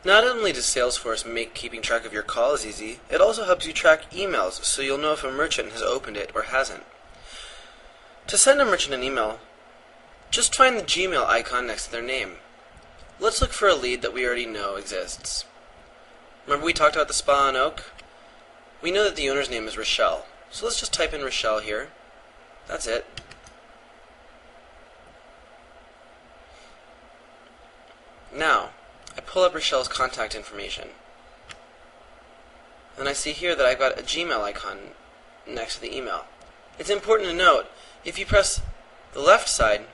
Not only does Salesforce make keeping track of your calls easy, it also helps you track emails so you'll know if a merchant has opened it or hasn't. To send a merchant an email, just find the Gmail icon next to their name. Let's look for a lead that we already know exists. Remember we talked about the Spa on Oak? We know that the owner's name is Rochelle, so let's just type in Rochelle here. That's it. Now, I pull up Rochelle's contact information. And I see here that I've got a Gmail icon next to the email. It's important to note, if you press the left side,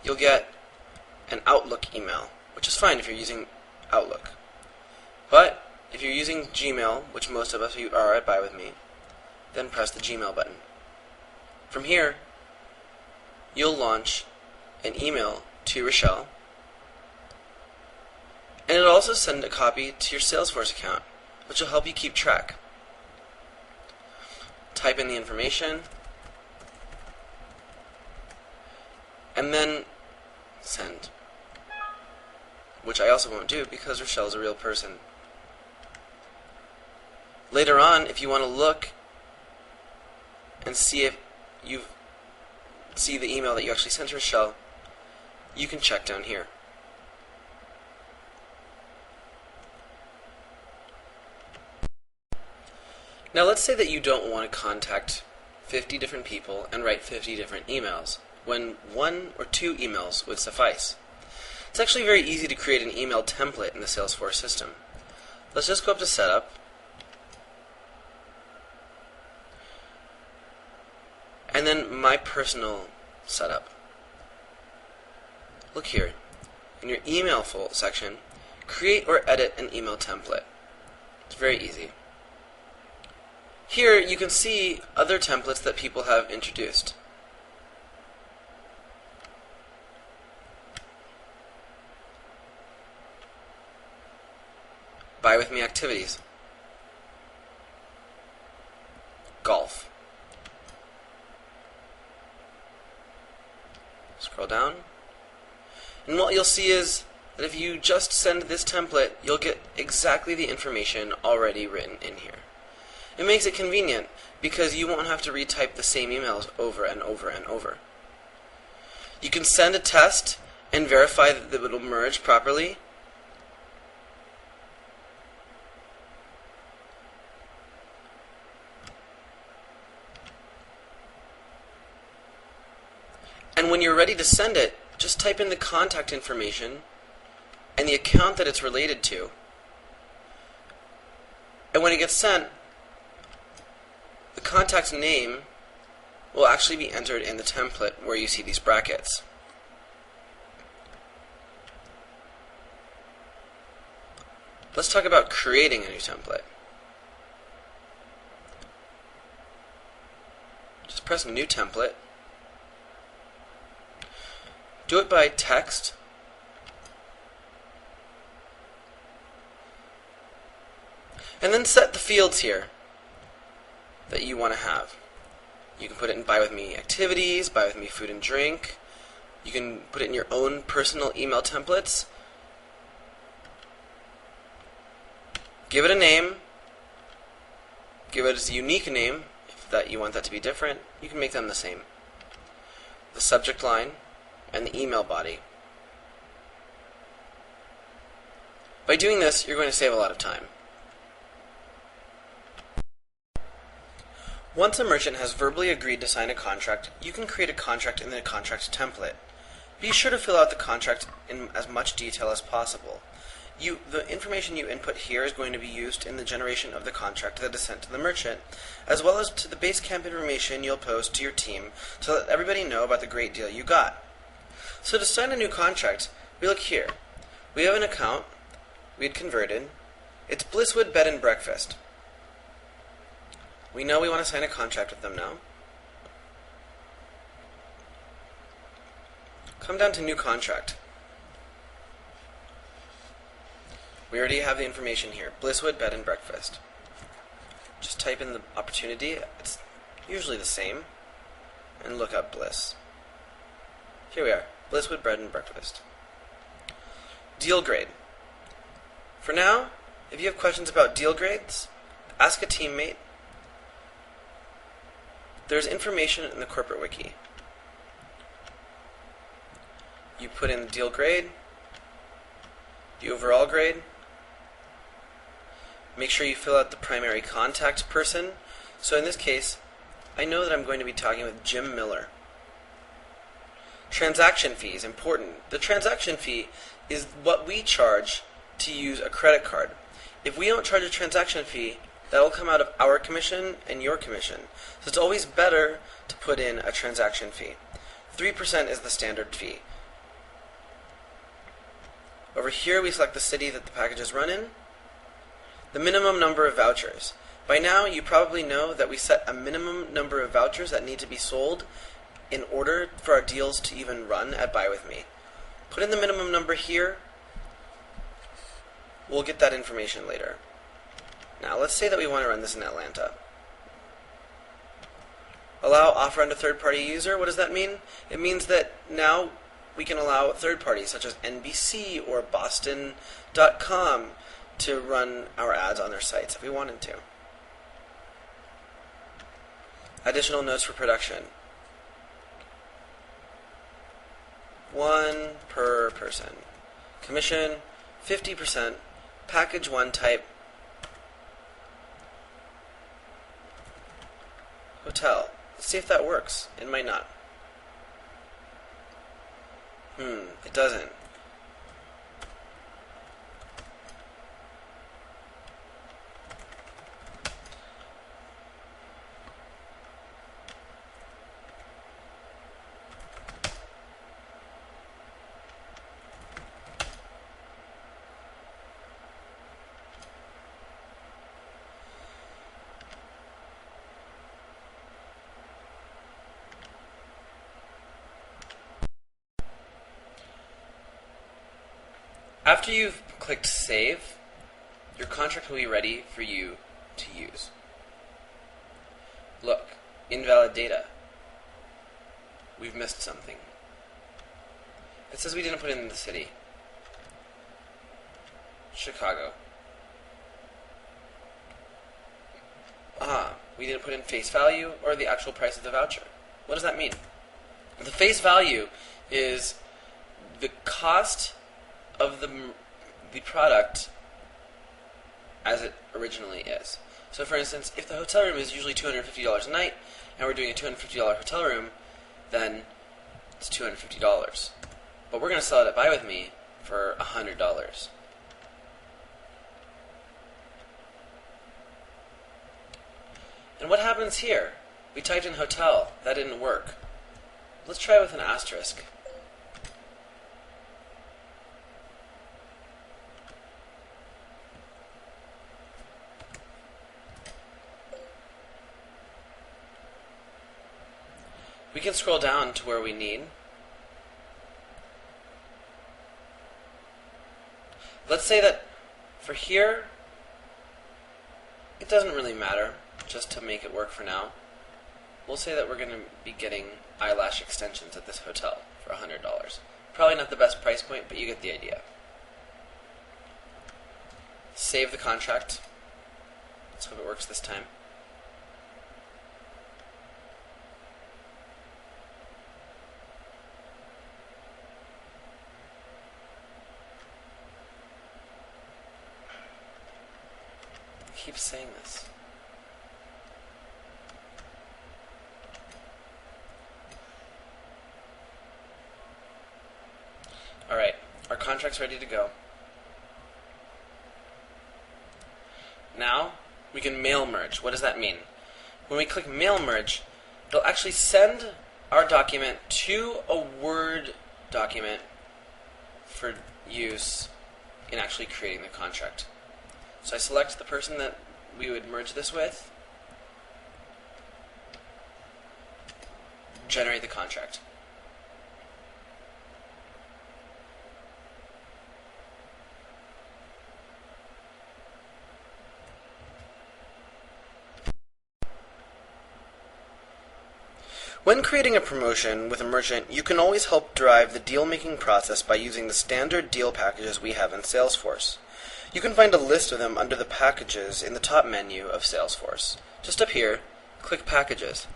you'll get an Outlook email, which is fine if you're using Outlook. But if you're using Gmail, which most of us are at Buy With Me, then press the Gmail button. From here, you'll launch an email to Rochelle, and it'll also send a copy to your Salesforce account, which will help you keep track. Type in the information, and then send. Which I also won't do because Rochelle is a real person. Later on, if you want to look and see if you see the email that you actually sent to Rochelle, you can check down here. Now let's say that you don't want to contact 50 different people and write 50 different emails, when 1 or 2 emails would suffice. It's actually very easy to create an email template in the Salesforce system. Let's just go up to Setup, and then My Personal Setup. Look here, in your email section, create or edit an email template. It's very easy. Here you can see other templates that people have introduced. Buy With Me activities. Golf. Scroll down. And what you'll see is that if you just send this template, you'll get exactly the information already written in here. It makes it convenient because you won't have to retype the same emails over and over and over. You can send a test and verify that it will merge properly. And when you're ready to send it, just type in the contact information and the account that it's related to. And when it gets sent, the contact's name will actually be entered in the template where you see these brackets. Let's talk about creating a new template. Just press New Template. Do it by text. And then set the fields here that you want to have. You can put it in Buy With Me activities, Buy With Me food and drink. You can put it in your own personal email templates. Give it a name. Give it a unique name if that you want that to be different. You can make them the same. The subject line and the email body. By doing this, you're going to save a lot of time. Once a merchant has verbally agreed to sign a contract, you can create a contract in the contract template. Be sure to fill out the contract in as much detail as possible. The information you input here is going to be used in the generation of the contract that is sent to the merchant, as well as to the Basecamp information you'll post to your team so that everybody know about the great deal you got. So to sign a new contract, we look here. We have an account. We had converted. It's Blisswood Bed and Breakfast. We know we want to sign a contract with them now. Come down to New Contract. We already have the information here. Blisswood Bed and Breakfast. Just type in the opportunity. It's usually the same. And look up Bliss. Here we are. Blisswood Bed and Breakfast. Deal grade. For now, if you have questions about deal grades, ask a teammate. There's information in the corporate wiki. You put in the deal grade, the overall grade. Make sure you fill out the primary contact person. So in this case, I know that I'm going to be talking with Jim Miller. Transaction fee is important. The transaction fee is what we charge to use a credit card. If we don't charge a transaction fee, that will come out of our commission and your commission. So it's always better to put in a transaction fee. 3% is the standard fee. Over here we select the city that the package is run in. The minimum number of vouchers. By now you probably know that we set a minimum number of vouchers that need to be sold in order for our deals to even run at Buy With Me. Put in the minimum number here. We'll get that information later. Now let's say that we want to run this in Atlanta. Allow offer on a third-party user. What does that mean? It means that now we can allow third parties such as NBC or Boston.com to run our ads on their sites if we wanted to. Additional notes for production. 1 per person. Commission, 50%. Package 1 type. Hotel. Let's see if that works. It might not. It doesn't. After you've clicked Save, your contract will be ready for you to use. Look, invalid data. We've missed something. It says we didn't put in the city. Chicago. We didn't put in face value or the actual price of the voucher. What does that mean? The face value is the cost of the product as it originally is. So for instance, if the hotel room is usually $250 a night and we're doing a $250 hotel room, then it's $250. But we're going to sell it at Buy With Me for $100. And what happens here? We typed in hotel. That didn't work. Let's try with an asterisk. We can scroll down to where we need. Let's say that for here, it doesn't really matter, just to make it work for now. We'll say that we're going to be getting eyelash extensions at this hotel for $100. Probably not the best price point, but you get the idea. Save the contract. Let's hope it works this time. Keep saying this. Alright, our contract's ready to go. Now, we can mail merge. What does that mean? When we click mail merge, it'll actually send our document to a Word document for use in actually creating the contract. So I select the person that we would merge this with, generate the contract. When creating a promotion with a merchant, you can always help drive the deal-making process by using the standard deal packages we have in Salesforce. You can find a list of them under the packages in the top menu of Salesforce. Just up here, click Packages.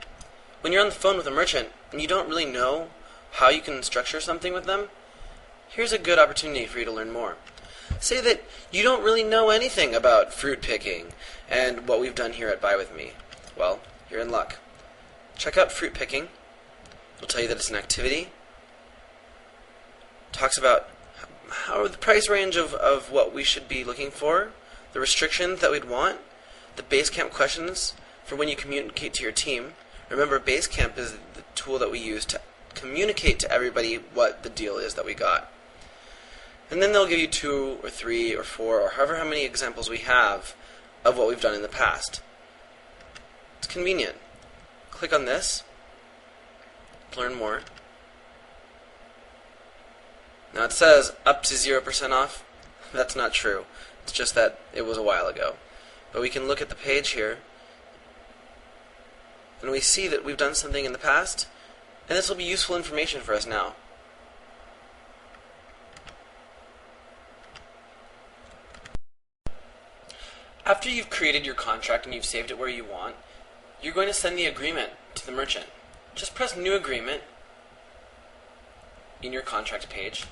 When you're on the phone with a merchant and you don't really know how you can structure something with them, here's a good opportunity for you to learn more. Say that you don't really know anything about fruit picking and what we've done here at Buy With Me. Well, you're in luck. Check out fruit picking. It'll tell you that it's an activity. Talks about how the price range of what we should be looking for, the restrictions that we'd want, the Basecamp questions for when you communicate to your team. Remember, Basecamp is the tool that we use to communicate to everybody what the deal is that we got. And then they'll give you 2 or 3 or 4 or however how many examples we have of what we've done in the past. It's convenient. Click on this, learn more. Now it says up to 0% off. That's not true. It's just that it was a while ago. But we can look at the page here, and we see that we've done something in the past, and this will be useful information for us now. After you've created your contract and you've saved it where you want, you're going to send the agreement to the merchant. Just press New Agreement in your contract page,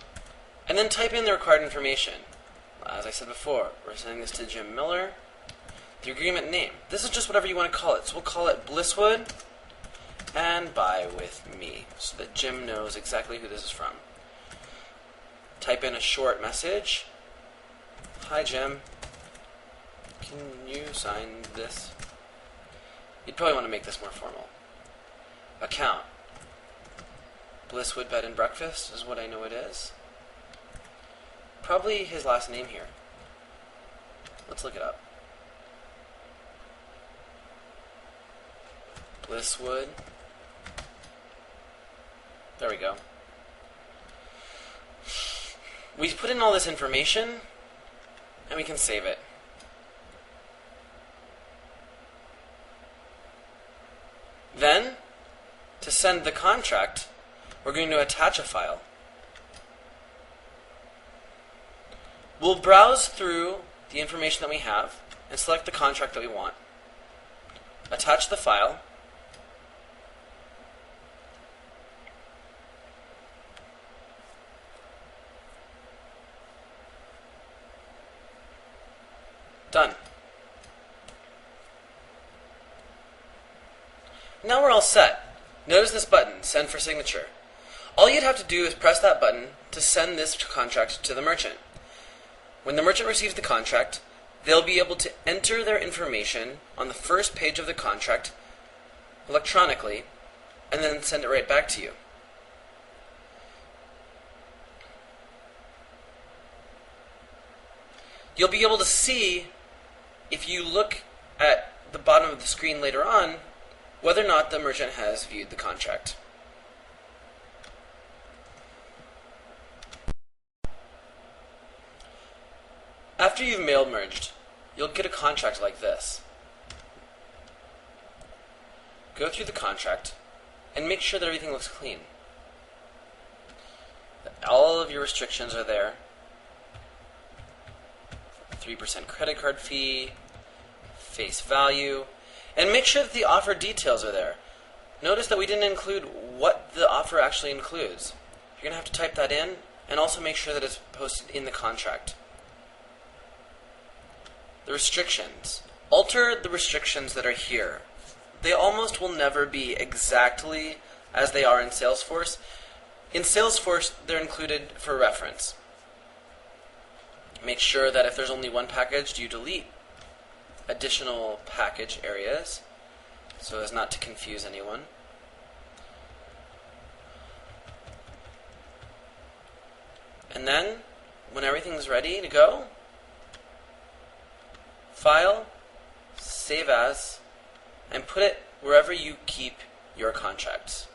and then type in the required information. As I said before, we're sending this to Jim Miller. The agreement name. This is just whatever you want to call it. So we'll call it Blisswood and Buy With Me, so that Jim knows exactly who this is from. Type in a short message. Hi Jim, can you sign this? You'd probably want to make this more formal. Account. Blisswood Bed and Breakfast is what I know it is. Probably his last name here. Let's look it up. Blisswood. There we go. We put in all this information, and we can save it. Then, to send the contract, we're going to attach a file. We'll browse through the information that we have and select the contract that we want. Attach the file. Done. Now we're all set. Notice this button, Send for Signature. All you'd have to do is press that button to send this contract to the merchant. When the merchant receives the contract, they'll be able to enter their information on the first page of the contract electronically and then send it right back to you. You'll be able to see, if you look at the bottom of the screen later on, whether or not the merchant has viewed the contract. After you've mail merged, you'll get a contract like this. Go through the contract and make sure that everything looks clean. All of your restrictions are there. 3% credit card fee, face value, and make sure that the offer details are there. Notice that we didn't include what the offer actually includes. You're going to have to type that in, and also make sure that it's posted in the contract. The restrictions. Alter the restrictions that are here. They almost will never be exactly as they are in Salesforce. In Salesforce, they're included for reference. Make sure that if there's only one package, you delete additional package areas so as not to confuse anyone. And then, when everything's ready to go, File, Save As, and put it wherever you keep your contracts.